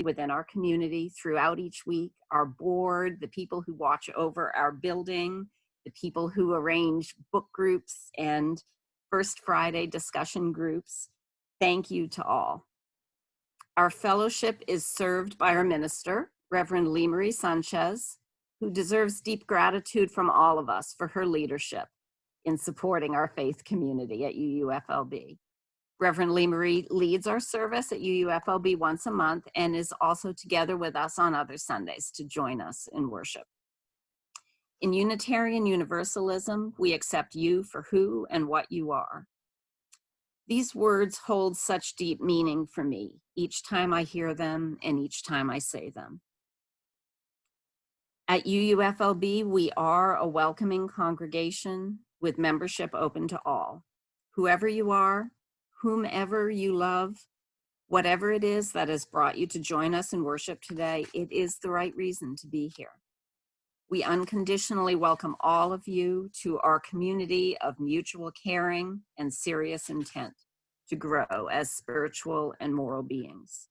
within our community throughout each week, our board, the people who watch over our building, the people who arrange book groups and First Friday discussion groups. Thank you to all. Our fellowship is served by our minister, Reverend Lemery Sanchez, who deserves deep gratitude from all of us for her leadership in supporting our faith community at UUFLB. Reverend Lemery leads our service at UUFLB once a month and is also together with us on other Sundays to join us in worship. In Unitarian Universalism, we accept you for who and what you are. These words hold such deep meaning for me each time I hear them and each time I say them. At UUFLB, we are a welcoming congregation with membership open to all. Whoever you are, whomever you love, whatever it is that has brought you to join us in worship today, it is the right reason to be here. We unconditionally welcome all of you to our community of mutual caring and serious intent to grow as spiritual and moral beings.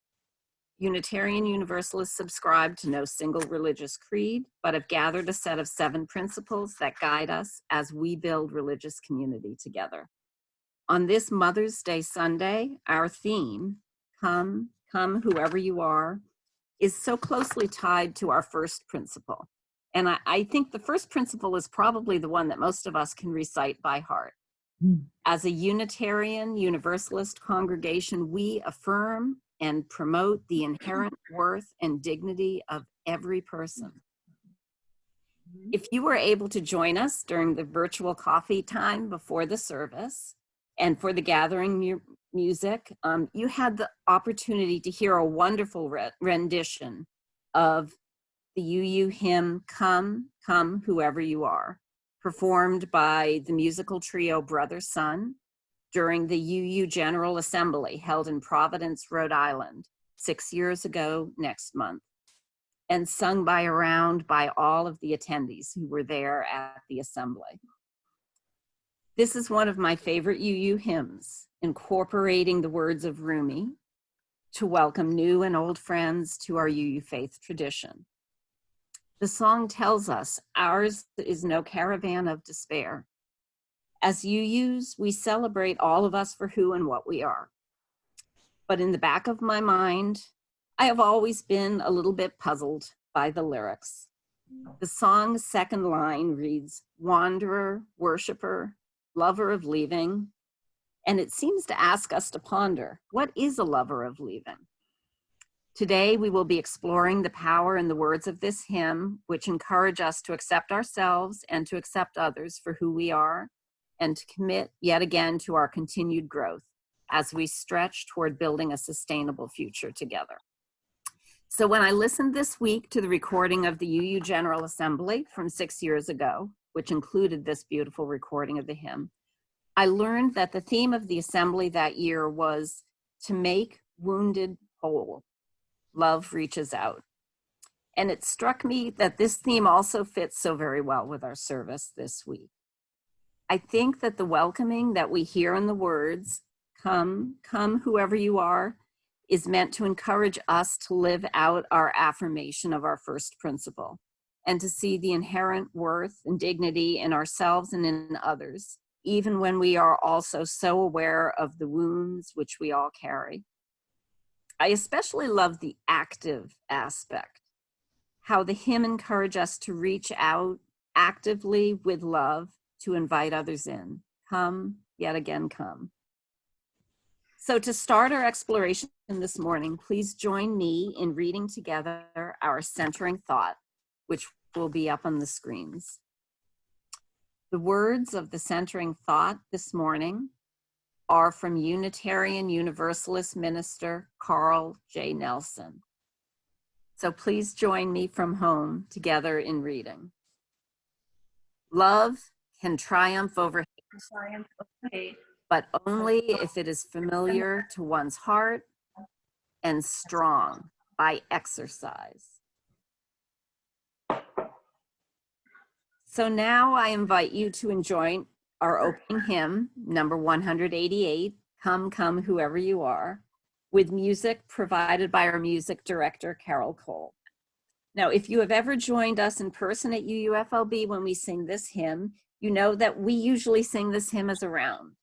Unitarian Universalists subscribe to no single religious creed, but have gathered a set of 7 principles that guide us as we build religious community together. On this Mother's Day Sunday, our theme, Come, Come Whoever You Are, is so closely tied to our first principle. And I think the first principle is probably the one that most of us can recite by heart. As a Unitarian Universalist congregation, we affirm and promote the inherent worth and dignity of every person. If you were able to join us during the virtual coffee time before the service and for the gathering music, you had the opportunity to hear a wonderful rendition of the UU hymn, Come, Come Whoever You Are, performed by the musical trio Brother Son during the UU General Assembly held in Providence, Rhode Island, 6 years ago next month, and sung by all of the attendees who were there at the assembly. This is one of my favorite UU hymns, incorporating the words of Rumi to welcome new and old friends to our UU faith tradition. The song tells us ours is no caravan of despair. As UUs, we celebrate all of us for who and what we are. But in the back of my mind, I have always been a little bit puzzled by the lyrics. The song's second line reads, wanderer, worshiper, lover of leaving. And it seems to ask us to ponder, what is a lover of leaving? Today, we will be exploring the power in the words of this hymn, which encourage us to accept ourselves and to accept others for who we are, and to commit yet again to our continued growth as we stretch toward building a sustainable future together. So when I listened this week to the recording of the UU General Assembly from 6 years ago, which included this beautiful recording of the hymn, I learned that the theme of the assembly that year was to make wounded whole. Love reaches out. And it struck me that this theme also fits so very well with our service this week. I think that the welcoming that we hear in the words, come, come whoever you are, is meant to encourage us to live out our affirmation of our first principle and to see the inherent worth and dignity in ourselves and in others, even when we are also so aware of the wounds which we all carry. I especially love the active aspect, how the hymn encourages us to reach out actively with love to invite others in. Come, yet again, come. So to start our exploration this morning, please join me in reading together our centering thought, which will be up on the screens. The words of the centering thought this morning are from Unitarian Universalist minister Carl J. Nelson. So please join me from home together in reading. Love can triumph over hate, but only if it is familiar to one's heart and strong by exercise. So now I invite you to enjoy our opening hymn, number 188, Come, Come Whoever You Are, with music provided by our music director, Carol Cole. Now, if you have ever joined us in person at UUFLB when we sing this hymn, you know that we usually sing this hymn as a round.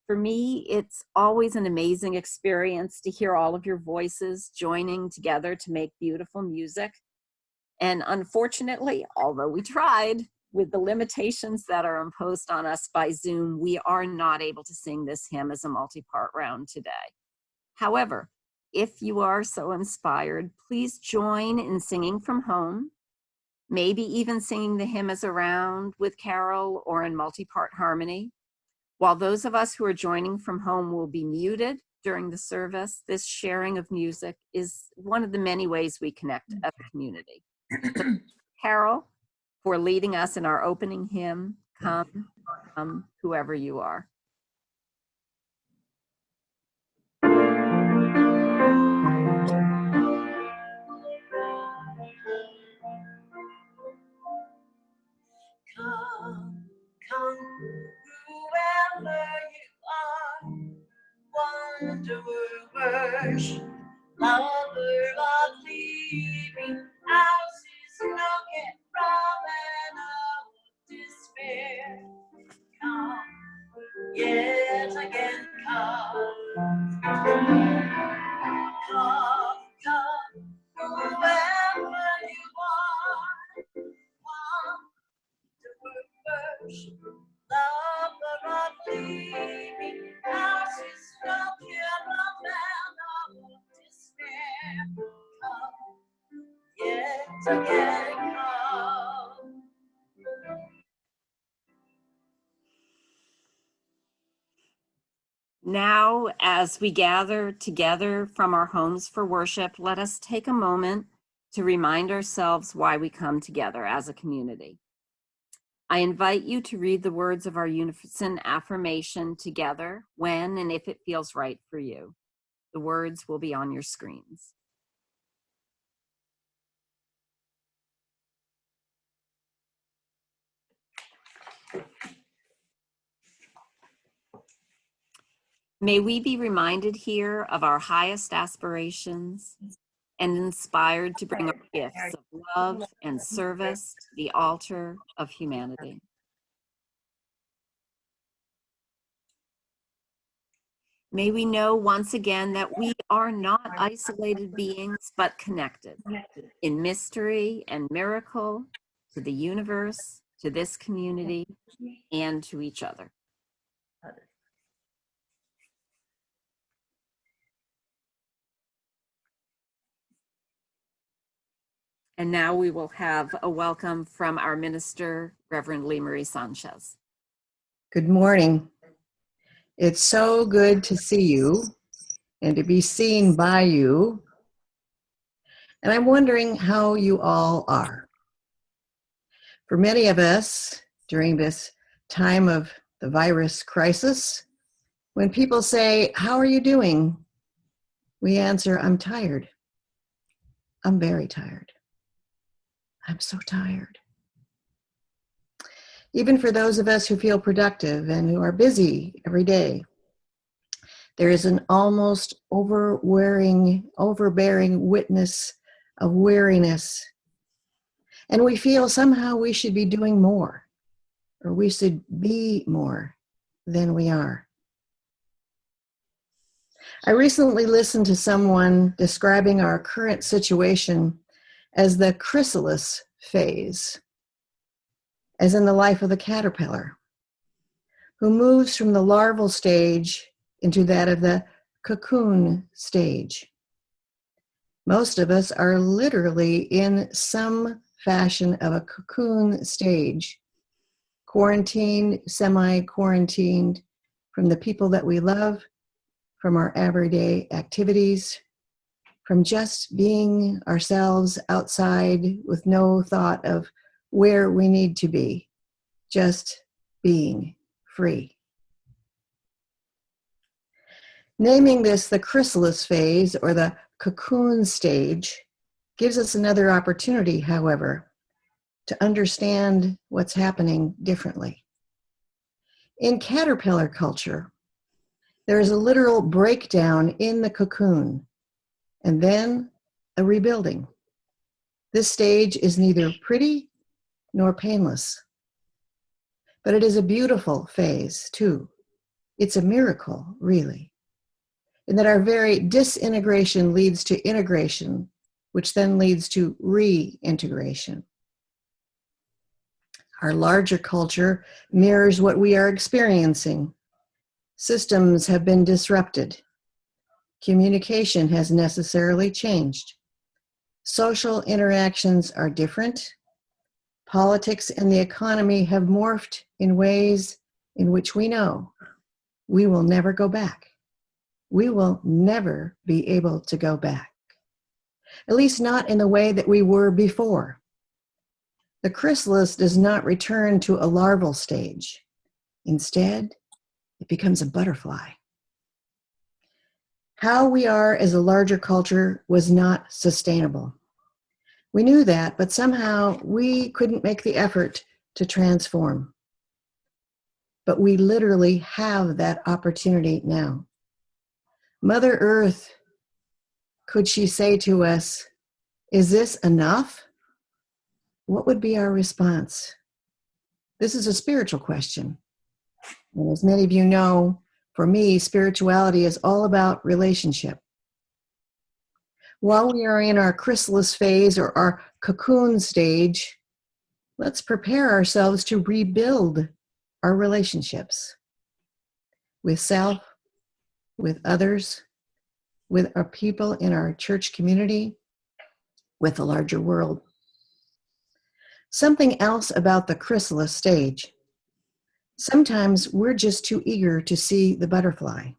For me, it's always an amazing experience to hear all of your voices joining together to make beautiful music. And unfortunately, although we tried, with the limitations that are imposed on us by Zoom, we are not able to sing this hymn as a multi-part round today. However, if you are so inspired, please join in singing from home, maybe even singing the hymn as a round with Carol or in multi-part harmony. While those of us who are joining from home will be muted during the service, this sharing of music is one of the many ways we connect as a community. So, Carol, for leading us in our opening hymn, Come, Come, Whoever You Are. Come, come, whoever you are, wanderer, worship, lover of leaving houses, knocking from an old despair. Come, yet again, come, come, come, whoever you are, come. Worship, lover of leaving houses, no caravan of despair. Come, yet again, come. Now, as we gather together from our homes for worship, let us take a moment to remind ourselves why we come together as a community. I invite you to read the words of our unison affirmation together when and if it feels right for you. The words will be on your screens. May we be reminded here of our highest aspirations and inspired to bring our gifts of love and service to the altar of humanity. May we know once again that we are not isolated beings, but connected in mystery and miracle to the universe, to this community, and to each other. And now we will have a welcome from our minister, Reverend Lee Marie Sanchez. Good morning. It's so good to see you and to be seen by you. And I'm wondering how you all are. For many of us, during this time of the virus crisis, when people say, "How are you doing?" we answer, "I'm tired. I'm very tired. I'm so tired." Even for those of us who feel productive and who are busy every day, there is an almost overbearing witness of weariness. And we feel somehow we should be doing more, or we should be more than we are. I recently listened to someone describing our current situation as the chrysalis phase, as in the life of the caterpillar, who moves from the larval stage into that of the cocoon stage. Most of us are literally in some fashion of a cocoon stage, quarantined, semi-quarantined from the people that we love, from our everyday activities, from just being ourselves outside with no thought of where we need to be, just being free. Naming this the chrysalis phase or the cocoon stage gives us another opportunity, however, to understand what's happening differently. In caterpillar culture, There is a literal breakdown in the cocoon and then a rebuilding. This stage is neither pretty nor painless, but it is a beautiful phase too. It's a miracle, really, in that our very disintegration leads to integration, which then leads to reintegration. Our larger culture mirrors what we are experiencing. Systems have been disrupted. Communication has necessarily changed. Social interactions are different. Politics and the economy have morphed in ways in which we know we will never go back. We will never be able to go back, at least not in the way that we were before. The chrysalis does not return to a larval stage. Instead, it becomes a butterfly. How we are as a larger culture was not sustainable. We knew that, but somehow we couldn't make the effort to transform. But we literally have that opportunity now. Mother Earth, could she say to us, "Is this enough?" What would be our response? This is a spiritual question. And as many of you know, for me, spirituality is all about relationship. While we are in our chrysalis phase or our cocoon stage, let's prepare ourselves to rebuild our relationships with self, with others, with our people in our church community, with the larger world. Something else about the chrysalis stage. Sometimes we're just too eager to see the butterfly.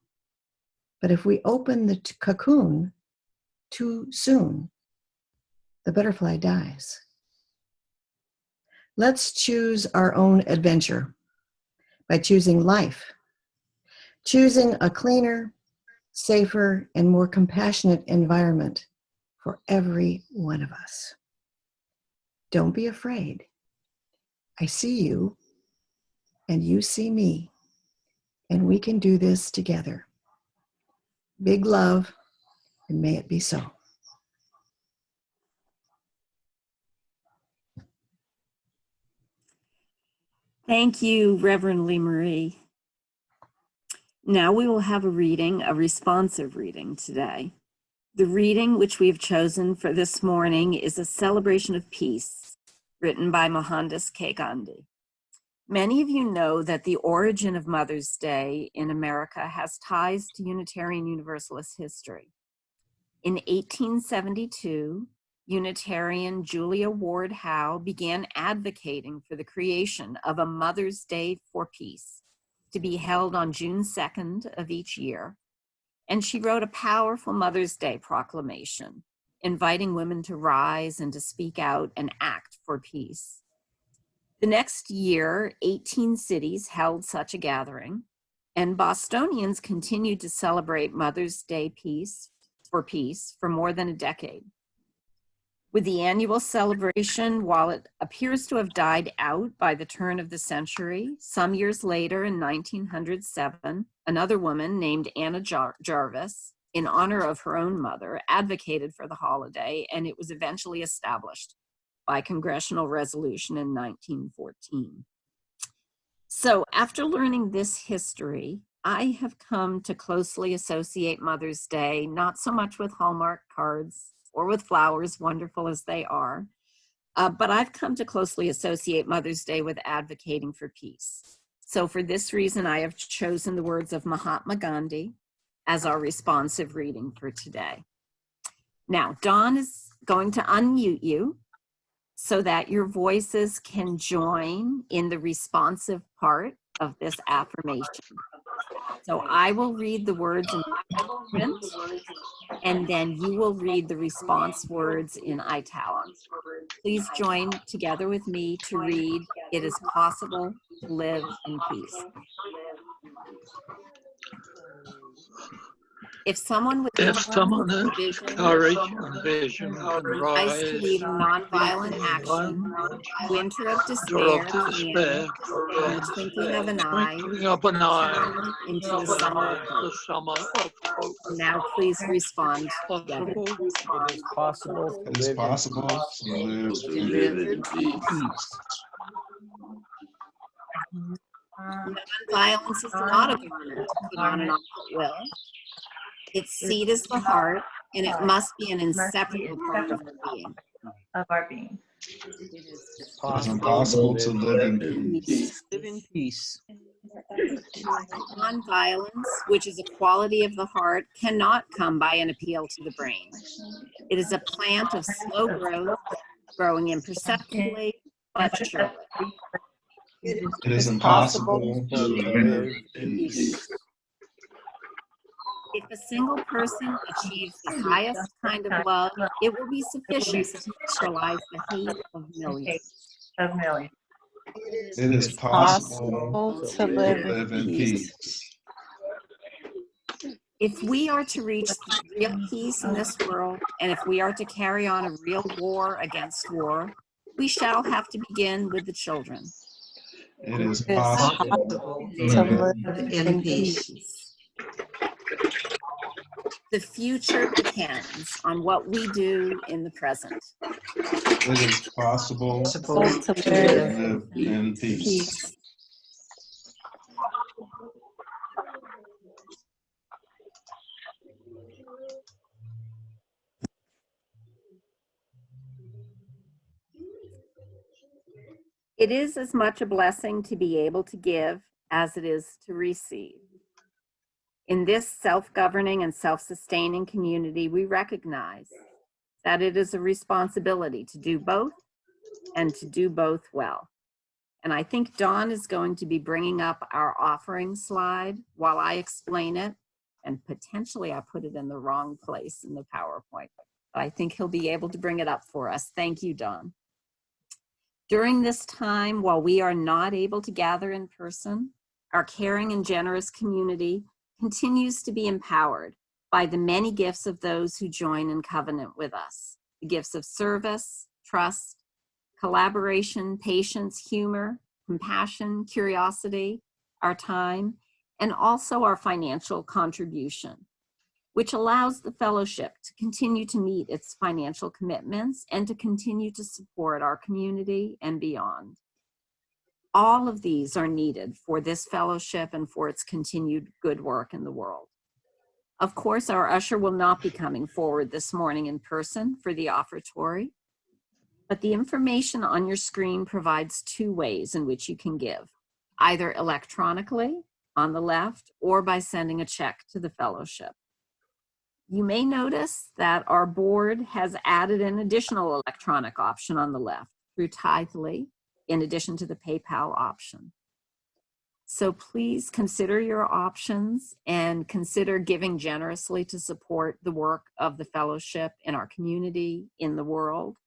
But if we open the cocoon too soon, the butterfly dies. Let's choose our own adventure by choosing life, choosing a cleaner, safer, and more compassionate environment for every one of us. Don't be afraid. I see you, and you see me, and we can do this together. Big love, and may it be so. Thank you, Reverend Lee Marie. Now we will have a reading, a responsive reading today. The reading which we have chosen for this morning is a celebration of peace, written by Mohandas K. Gandhi. Many of you know that the origin of Mother's Day in America has ties to Unitarian Universalist history. In 1872, Unitarian Julia Ward Howe began advocating for the creation of a Mother's Day for Peace to be held on June 2nd of each year. And she wrote a powerful Mother's Day proclamation, inviting women to rise and to speak out and act for peace. The next year, 18 cities held such a gathering, and Bostonians continued to celebrate Mother's Day for peace for more than a decade. With the annual celebration, while it appears to have died out by the turn of the century, some years later in 1907, another woman named Anna Jarvis, in honor of her own mother, advocated for the holiday, and it was eventually established by congressional resolution in 1914. So after learning this history, I have come to closely associate Mother's Day, not so much with Hallmark cards or with flowers, wonderful as they are, but I've come to closely associate Mother's Day with advocating for peace. So for this reason, I have chosen the words of Mahatma Gandhi as our responsive reading for today. Now, Dawn is going to unmute you so that your voices can join in the responsive part of this affirmation. So I will read the words in print, and then you will read the response words in italics. Please join together with me to read, "It is possible to live in peace." If someone with If someone has vision courage and vision can rise to rise lead a nonviolent action, winter of despair can, in the twinkling of an eye, twinkling of an eye, turn into a summer of the hope. summer of hope. Now please respond together. Possible It is possible It is possible to live to in live in peace. peace. Nonviolence is not a garment to put on and off at will. Its seat is the heart, and it must be an inseparable part of our being. Of our being. It is It is impossible to live in peace. Live in peace. Nonviolence, which is a quality of the heart, cannot come by an appeal to the brain. It is a plant of slow growth, growing imperceptibly, but surely. It is impossible to live in peace. If a single person achieves the highest kind of love, it will be sufficient to neutralize the hate of millions. Of millions. It is possible to to live in peace. If we are to reach real peace in this world, and if we are to carry on a real war against war, we shall have to begin with the children. It is possible to live in peace. The future depends on what we do in the present. It is possible to live in peace. It is as much a blessing to be able to give as it is to receive. In this self-governing and self-sustaining community, we recognize that it is a responsibility to do both and to do both well. And I think Dawn is going to be bringing up our offering slide while I explain it, and potentially I put it in the wrong place in the PowerPoint. But I think he'll be able to bring it up for us. Thank you, Dawn. During this time, while we are not able to gather in person, our caring and generous community continues to be empowered by the many gifts of those who join in covenant with us. The gifts of service, trust, collaboration, patience, humor, compassion, curiosity, our time, and also our financial contribution, which allows the fellowship to continue to meet its financial commitments and to continue to support our community and beyond. All of these are needed for this fellowship and for its continued good work in the world. Of course, our usher will not be coming forward this morning in person for the offertory, but the information on your screen provides two ways in which you can give, either electronically on the left or by sending a check to the fellowship. You may notice that our board has added an additional electronic option on the left through Tithely, in addition to the PayPal option. So please consider your options and consider giving generously to support the work of the fellowship in our community, in the world.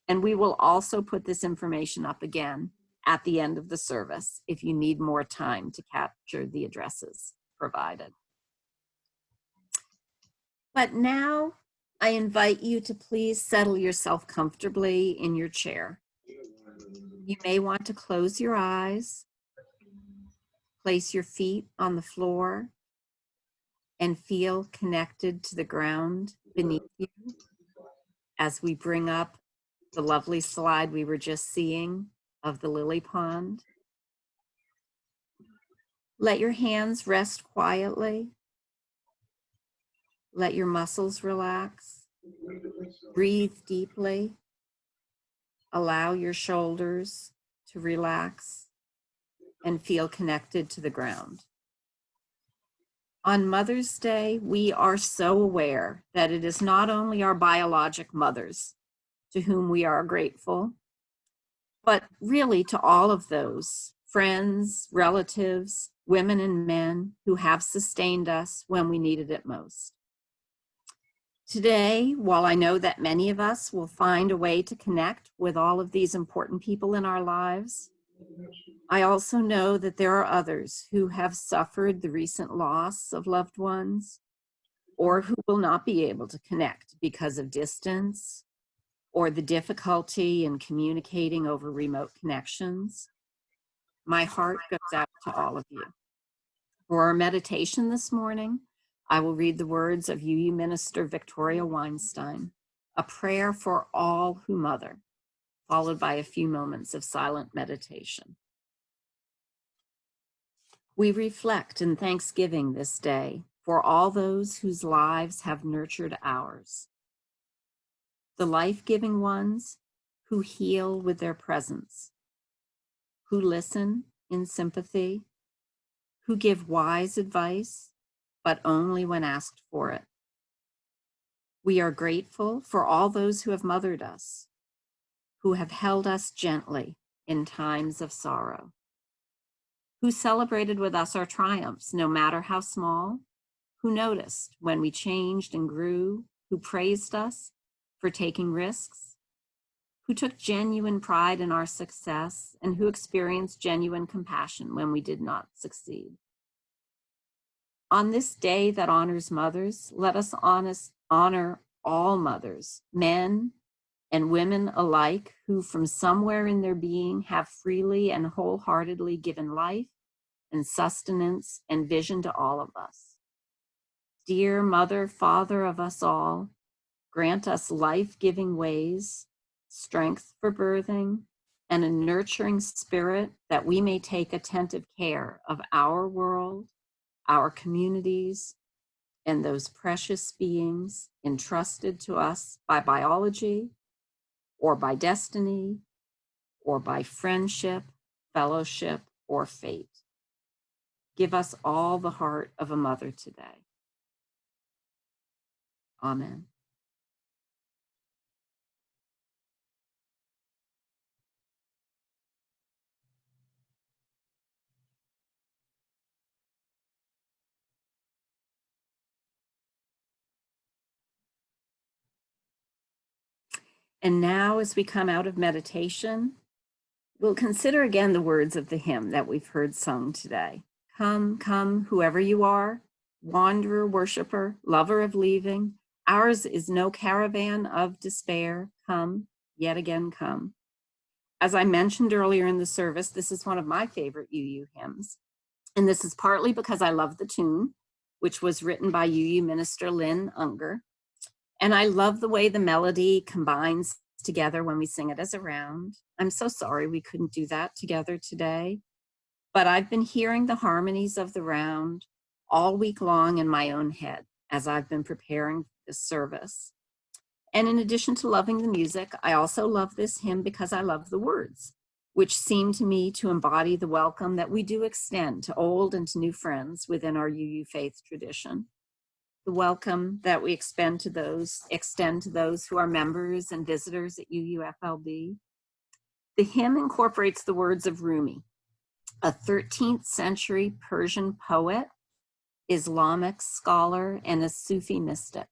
And we will also put this information up again at the end of the service if you need more time to capture the addresses provided. But now I invite you to please settle yourself comfortably in your chair. You may want to close your eyes, place your feet on the floor, and feel connected to the ground beneath you as we bring up the lovely slide we were just seeing of the lily pond. Let your hands rest quietly. Let your muscles relax. Breathe deeply. Allow your shoulders to relax and feel connected to the ground. On Mother's Day, we are so aware that it is not only our biologic mothers to whom we are grateful, but really to all of those friends, relatives, women and men who have sustained us when we needed it most. Today, while I know that many of us will find a way to connect with all of these important people in our lives, I also know that there are others who have suffered the recent loss of loved ones or who will not be able to connect because of distance or the difficulty in communicating over remote connections. My heart goes out to all of you. For our meditation this morning, I will read the words of UU Minister Victoria Weinstein, a prayer for all who mother, followed by a few moments of silent meditation. We reflect in thanksgiving this day for all those whose lives have nurtured ours. The life-giving ones who heal with their presence, who listen in sympathy, who give wise advice, but only when asked for it. We are grateful for all those who have mothered us, who have held us gently in times of sorrow, who celebrated with us our triumphs, no matter how small, who noticed when we changed and grew, who praised us for taking risks, who took genuine pride in our success, and who experienced genuine compassion when we did not succeed. On this day that honors mothers, let us honor all mothers, men and women alike, who from somewhere in their being have freely and wholeheartedly given life and sustenance and vision to all of us. Dear Mother, Father of us all, grant us life-giving ways, strength for birthing, and a nurturing spirit that we may take attentive care of our world, our communities, and those precious beings entrusted to us by biology, or by destiny, or by friendship, fellowship, or fate. Give us all the heart of a mother today. Amen. And now, as we come out of meditation, we'll consider again the words of the hymn that we've heard sung today. Come, come, whoever you are, wanderer, worshiper, lover of leaving, ours is no caravan of despair. Come, yet again come. As I mentioned earlier in the service, this is one of my favorite UU hymns. And this is partly because I love the tune, which was written by UU Minister Lynn Unger. And I love the way the melody combines together when we sing it as a round. I'm so sorry we couldn't do that together today, but I've been hearing the harmonies of the round all week long in my own head as I've been preparing this service. And in addition to loving the music, I also love this hymn because I love the words, which seem to me to embody the welcome that we do extend to old and to new friends within our UU faith tradition. The welcome that we extend to those who are members and visitors at UUFLB. The hymn incorporates the words of Rumi, a 13th century Persian poet, Islamic scholar, and a Sufi mystic.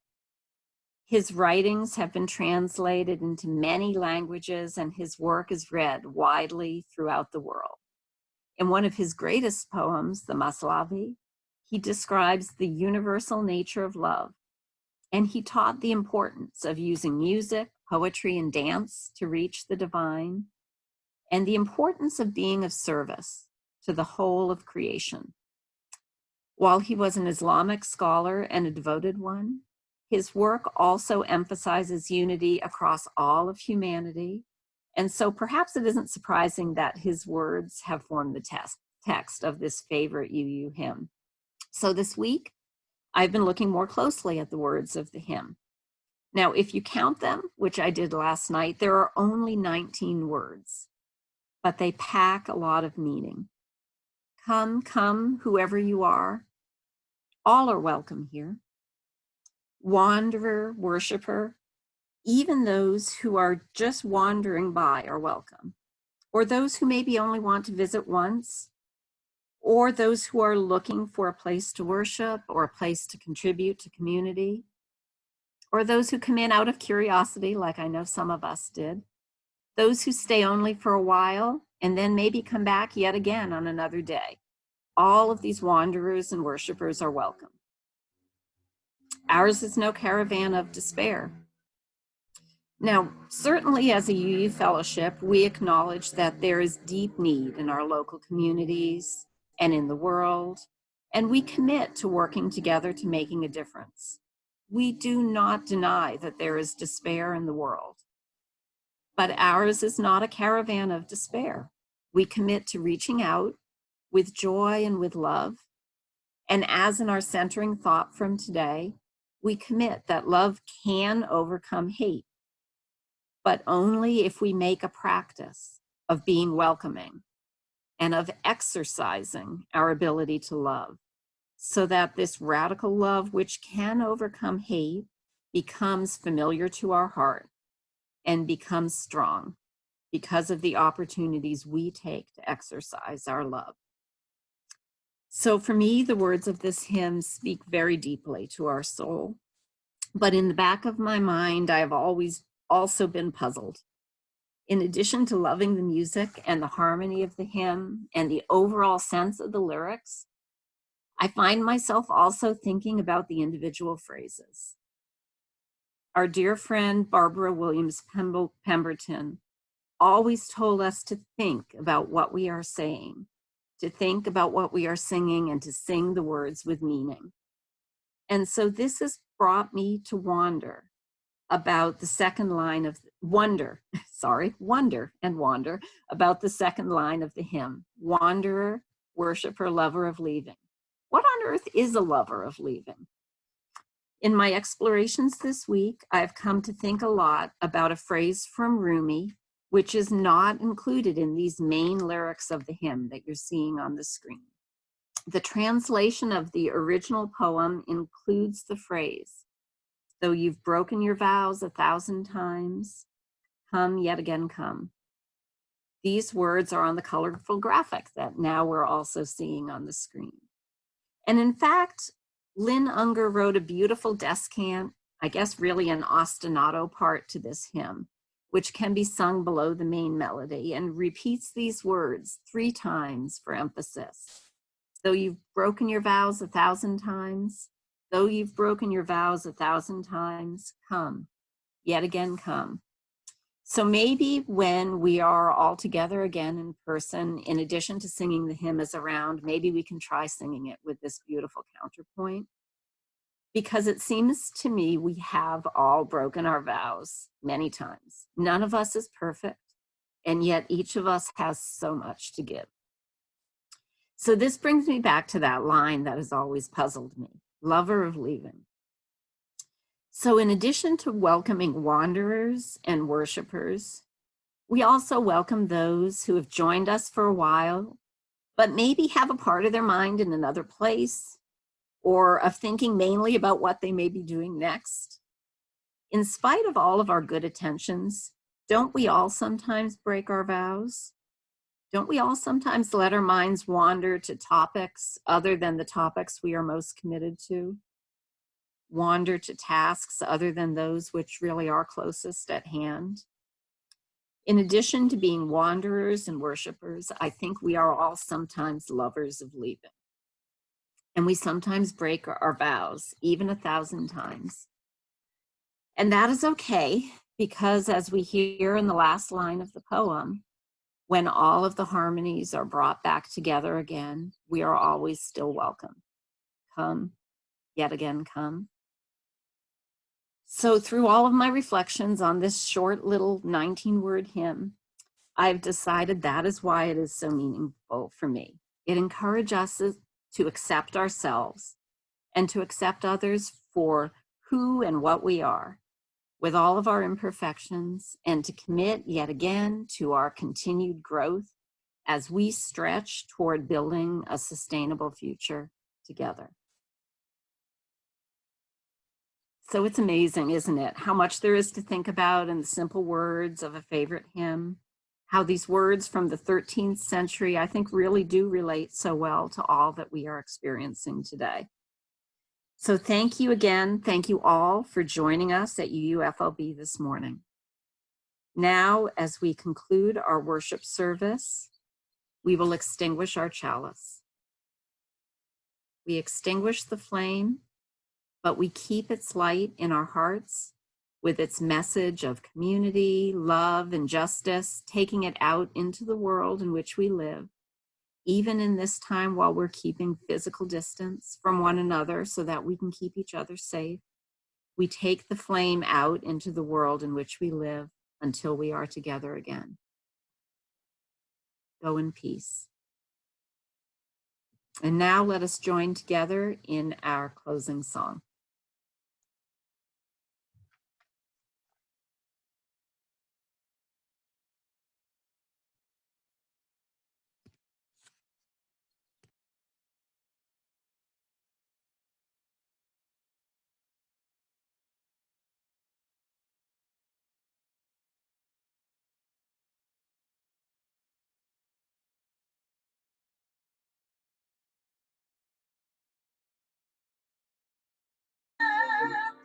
His writings have been translated into many languages, and his work is read widely throughout the world. In one of his greatest poems, the Maslavi, he describes the universal nature of love, and he taught the importance of using music, poetry, and dance to reach the divine, and the importance of being of service to the whole of creation. While he was an Islamic scholar and a devoted one, his work also emphasizes unity across all of humanity, and so perhaps it isn't surprising that his words have formed the text of this favorite UU hymn. So this week, I've been looking more closely at the words of the hymn. Now, if you count them, which I did last night, there are only 19 words, but they pack a lot of meaning. Come, come, whoever you are. All are welcome here. Wanderer, worshiper, even those who are just wandering by are welcome, or those who maybe only want to visit once, or those who are looking for a place to worship or a place to contribute to community, or those who come in out of curiosity, like I know some of us did, those who stay only for a while and then maybe come back yet again on another day. All of these wanderers and worshipers are welcome. Ours is no caravan of despair. Now, certainly as a UU fellowship, we acknowledge that there is deep need in our local communities and in the world, and we commit to working together to making a difference. We do not deny that there is despair in the world, but ours is not a caravan of despair. We commit to reaching out with joy and with love. And as in our centering thought from today, we commit that love can overcome hate, but only if we make a practice of being welcoming and of exercising our ability to love, so that this radical love, which can overcome hate, becomes familiar to our heart and becomes strong because of the opportunities we take to exercise our love. So for me, the words of this hymn speak very deeply to our soul. But in the back of my mind, I have always also been puzzled. In addition to loving the music and the harmony of the hymn and the overall sense of the lyrics, I find myself also thinking about the individual phrases. Our dear friend, Barbara Williams Pemberton, always told us to think about what we are saying, to think about what we are singing, and to sing the words with meaning. And so this has brought me to wonder about the second line of wonder about the second line of the hymn: wanderer, worshiper, lover of leaving. What on earth is a lover of leaving? In my explorations this week, I've come to think a lot about a phrase from Rumi, which is not included in these main lyrics of the hymn that you're seeing on the screen. The translation of the original poem includes the phrase, "Though you've broken your vows 1,000 times, come yet again come." These words are on the colorful graphic that now we're also seeing on the screen. And in fact, Lynn Unger wrote a beautiful descant, I guess really an ostinato part to this hymn, which can be sung below the main melody and repeats these words 3 times for emphasis. Though you've broken your vows 1,000 times, though you've broken your vows 1,000 times, come, yet again come. So maybe when we are all together again in person, in addition to singing the hymn as a round, maybe we can try singing it with this beautiful counterpoint. Because it seems to me we have all broken our vows many times. None of us is perfect, and yet each of us has so much to give. So this brings me back to that line that has always puzzled me: lover of leaving. So in addition to welcoming wanderers and worshipers, we also welcome those who have joined us for a while, but maybe have a part of their mind in another place, or of thinking mainly about what they may be doing next. In spite of all of our good intentions, don't we all sometimes break our vows? Don't we all sometimes let our minds wander to topics other than the topics we are most committed to? Wander to tasks other than those which really are closest at hand? In addition to being wanderers and worshipers, I think we are all sometimes lovers of leaving. And we sometimes break our vows, even 1,000 times. And that is okay, because as we hear in the last line of the poem, when all of the harmonies are brought back together again, we are always still welcome. Come, yet again come. So through all of my reflections on this short little 19-word hymn, I've decided that is why it is so meaningful for me. It encourages us to accept ourselves and to accept others for who and what we are, with all of our imperfections, and to commit yet again to our continued growth as we stretch toward building a sustainable future together. So it's amazing, isn't it, how much there is to think about in the simple words of a favorite hymn, how these words from the 13th century, I think, really do relate so well to all that we are experiencing today. So thank you again. Thank you all for joining us at UUFLB this morning. Now, as we conclude our worship service, we will extinguish our chalice. We extinguish the flame but we keep its light in our hearts with its message of community, love, and justice, taking it out into the world in which we live, even in this time while we're keeping physical distance from one another so that we can keep each other safe. We take the flame out into the world in which we live until we are together again. Go in peace. And now let us join together in our closing song.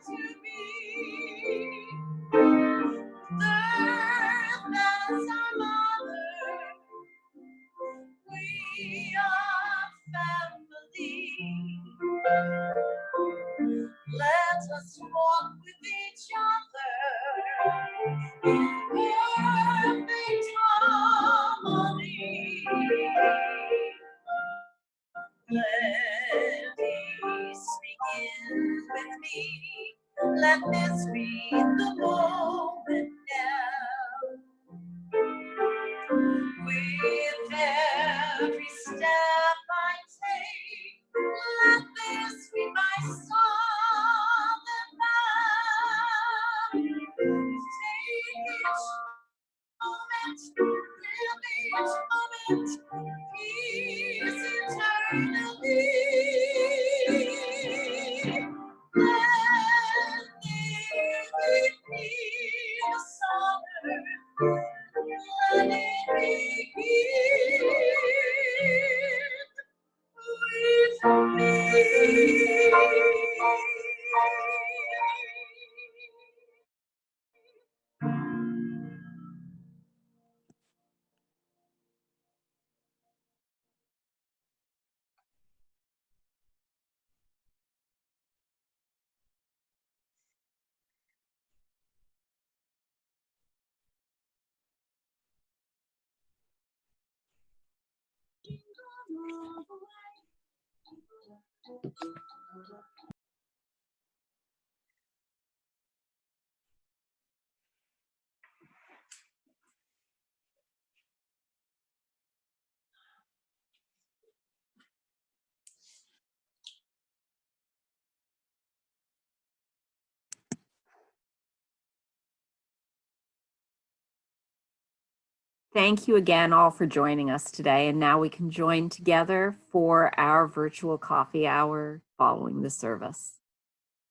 To be the earth as our mother, we are family. Let us walk with each other in perfect harmony. Let peace begin with me. Let this be the moment now. With every step I take, let this be my song and vow. Take each moment, live each moment, peace eternally. Let it be a summer, let it begin with me. Thank you again all for joining us today. And now we can join together for our virtual coffee hour following the service.